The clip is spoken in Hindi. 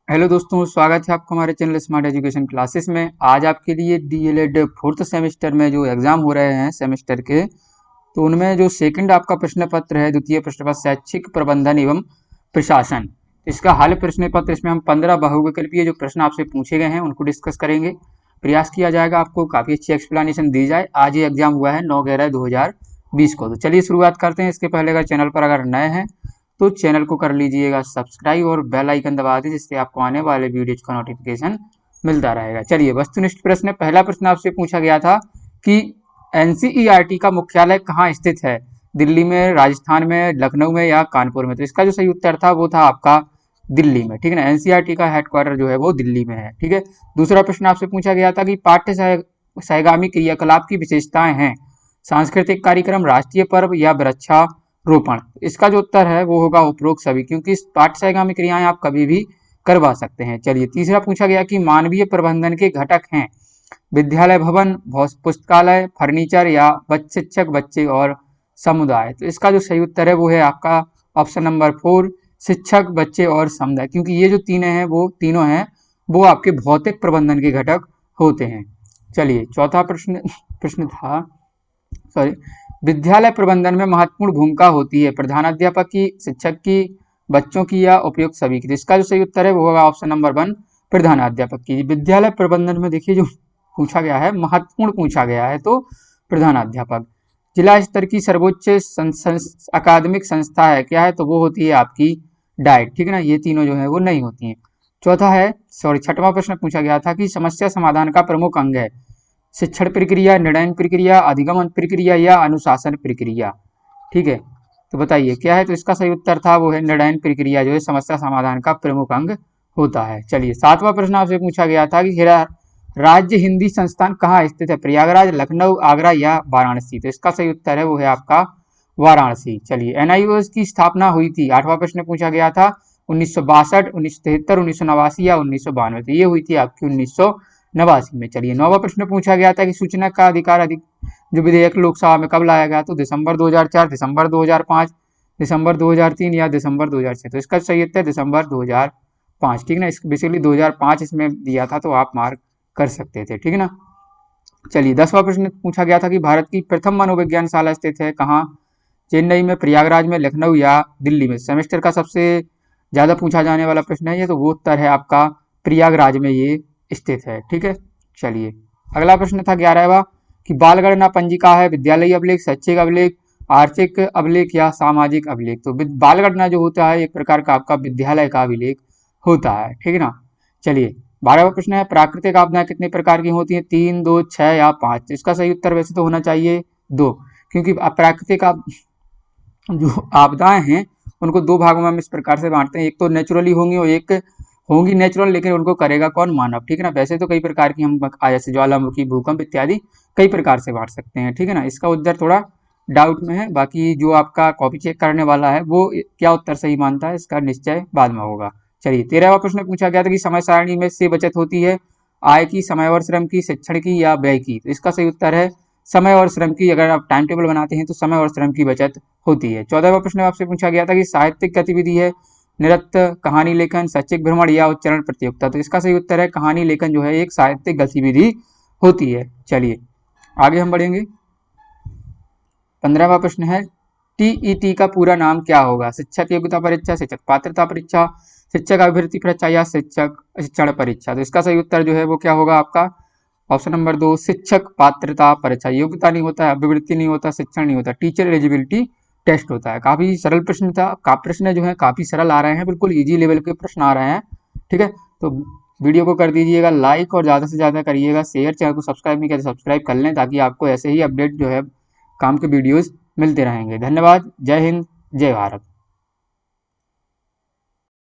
हेलो दोस्तों, स्वागत है आपका हमारे चैनल स्मार्ट एजुकेशन क्लासेस में। आज आपके लिए डीएलएड फोर्थ सेमेस्टर में जो एग्जाम हो रहे हैं सेमेस्टर के, तो उनमें जो सेकंड आपका प्रश्न पत्र है, द्वितीय प्रश्न पत्र शैक्षिक प्रबंधन एवं प्रशासन, इसका हल प्रश्न पत्र, इसमें हम 15 बहुविकल्पीय जो प्रश्न आपसे पूछे गए हैं उनको डिस्कस करेंगे। प्रयास किया जाएगा आपको काफ़ी अच्छी एक्सप्लेनेशन दी जाए। आज ये एग्जाम हुआ है 9/11/2020 को। तो चलिए शुरुआत करते हैं। इसके पहले अगर चैनल पर अगर नए हैं तो चैनल को कर लीजिएगा सब्सक्राइब और बेल आइकन दबा दीजिए, जिससे आपको आने वाले वीडियोज का नोटिफिकेशन मिलता रहेगा। चलिए वस्तुनिष्ठ प्रश्न। पहला प्रश्न आपसे पूछा गया था कि एनसीईआरटी का मुख्यालय कहाँ स्थित है? दिल्ली में, राजस्थान में, लखनऊ में या कानपुर में? तो इसका जो सही उत्तर था वो था आपका दिल्ली में। ठीक है ना, एनसीईआरटी का हेडक्वार्टर जो है वो दिल्ली में है। ठीक है। दूसरा प्रश्न आपसे पूछा गया था कि पाठ्य सहगामी क्रियाकलाप की विशेषताएं हैं। सांस्कृतिक कार्यक्रम, राष्ट्रीय पर्व या वृक्षारोपण? इसका जो उत्तर है वो होगा उपरोक्त सभी, क्योंकि इस पाठ्य सहगामी क्रियाएं आप कभी भी करवा सकते हैं। चलिए तीसरा पूछा गया कि मानवीय प्रबंधन के घटक हैं विद्यालय भवन, पुस्तकालय, फर्नीचर या शिक्षक, बच्चे और समुदाय? तो इसका जो सही उत्तर है वो है आपका ऑप्शन नंबर 4, शिक्षक, बच्चे और समुदाय, क्योंकि ये जो तीनों हैं वो आपके भौतिक प्रबंधन के घटक होते हैं। चलिए चौथा प्रश्न था, सॉरी, विद्यालय प्रबंधन में महत्वपूर्ण भूमिका होती है प्रधानाध्यापक की, शिक्षक की, बच्चों की या उपयुक्त सभी की? इसका जो सही उत्तर है वो होगा ऑप्शन नंबर 1, प्रधानाध्यापक की। विद्यालय प्रबंधन में देखिए जो पूछा गया है, महत्वपूर्ण पूछा गया है, तो प्रधानाध्यापक। जिला स्तर की सर्वोच्च अकादमिक संस्था है क्या है? तो वो होती है आपकी डाइट। ठीक है ना, ये तीनों जो है वो नहीं होती हैं। छठवां प्रश्न पूछा गया था कि समस्या समाधान का प्रमुख अंग है शिक्षण प्रक्रिया, निर्णय प्रक्रिया, अधिगमन प्रक्रिया या अनुशासन प्रक्रिया? ठीक है, तो बताइए क्या है? तो इसका सही उत्तर था वो है निर्णय प्रक्रिया, जो है समस्या समाधान का प्रमुख अंग होता है। चलिए सातवां प्रश्न आपसे पूछा गया था कि राज्य हिंदी संस्थान कहाँ स्थित है? प्रयागराज, लखनऊ, आगरा या वाराणसी? तो इसका सही उत्तर है वो है आपका वाराणसी। चलिए एनआईओएस की स्थापना हुई थी, आठवां प्रश्न पूछा गया था, 1962, 1973, 1989 या 1992? तो ये हुई थी आपकी 1989 में। चलिए नौवां प्रश्न पूछा गया था कि सूचना का अधिकार जो विधेयक लोकसभा में कब लाया गया? तो दिसंबर 2004, दिसंबर 2005, दिसंबर 2003 या दिसंबर 2006? तो इसका सही उत्तर है दिसंबर 2005। ठीक है ना, इस बेसिकली 2005 इसमें दिया था, तो आप मार्क कर सकते थे। ठीक है ना। चलिए 10वां प्रश्न पूछा गया था कि भारत की प्रथम मनोविज्ञानशाला स्थित है कहाँ? चेन्नई में, प्रयागराज में, लखनऊ या दिल्ली में? सेमेस्टर का सबसे ज्यादा पूछा जाने वाला प्रश्न है ये, तो वो उत्तर है आपका प्रयागराज में ये स्थित है। ठीक है। चलिए अगला प्रश्न था 11वां कि बाल गणना पंजिका है विद्यालय अभिलेख, शैक्षिक अभिलेख, आर्थिक अभिलेख या सामाजिक अभिलेख? तो बाल गणना जो होता है एक प्रकार का आपका विद्यालय का अभिलेख होता है। ठीक है ना। चलिए 12वां प्रश्न है प्राकृतिक आपदाएं कितने प्रकार की होती हैं? 3, 2, 6 या 5? इसका सही उत्तर वैसे तो होना चाहिए 2, क्योंकि प्राकृतिक जो आपदाएं हैं उनको दो भागों में हम इस प्रकार से बांटते हैं, एक तो नेचुरली होंगी और एक होंगी नेचुरल, लेकिन उनको करेगा कौन? मानव। ठीक है ना। वैसे तो कई प्रकार की हम जैसे ज्वालामुखी, भूकंप इत्यादि कई प्रकार से बांट सकते हैं। ठीक है ना, इसका उत्तर थोड़ा डाउट में है, बाकी जो आपका कॉपी चेक करने वाला है वो क्या उत्तर सही मानता है इसका निश्चय बाद में होगा। चलिए 13वां प्रश्न पूछा गया था कि समय सारणी में से बचत होती है आय की, समय और श्रम की, शिक्षण की या व्यय की? तो इसका सही उत्तर है समय और श्रम की। अगर आप टाइम टेबल बनाते हैं तो समय और श्रम की बचत होती है। 14वां प्रश्न आपसे पूछा गया था कि साहित्यिक गतिविधि है नृत्य, कहानी लेखन, शैक्षिक भ्रमण या उच्चारण प्रतियोगिता? तो इसका सही उत्तर है कहानी लेखन जो है एक साहित्यिक गतिविधि होती है। चलिए आगे हम बढ़ेंगे। 15वां प्रश्न है टीईटी का पूरा नाम क्या होगा? शिक्षक योग्यता परीक्षा, शिक्षक पात्रता परीक्षा, शिक्षक अभ्यर्थी परीक्षा या शिक्षक शिक्षण परीक्षा? तो इसका सही उत्तर जो है वो क्या होगा आपका ऑप्शन नंबर 2, शिक्षक पात्रता परीक्षा। योग्यता नहीं होता है, अभिवृत्ति नहीं होता, शिक्षण नहीं होता, टीचर एलिजिबिलिटी टेस्ट होता है। काफी सरल प्रश्न था, प्रश्न जो है काफी सरल आ रहे हैं, बिल्कुल इजी लेवल के प्रश्न आ रहे हैं। ठीक है, तो वीडियो को कर दीजिएगा लाइक और ज़्यादा से ज़्यादा करिएगा शेयर। चैनल को सब्सक्राइब नहीं किया तो सब्सक्राइब कर लें, ताकि आपको ऐसे ही अपडेट जो है काम के वीडियोस मिलते रहेंगे। धन्यवाद। जय हिंद, जय भारत।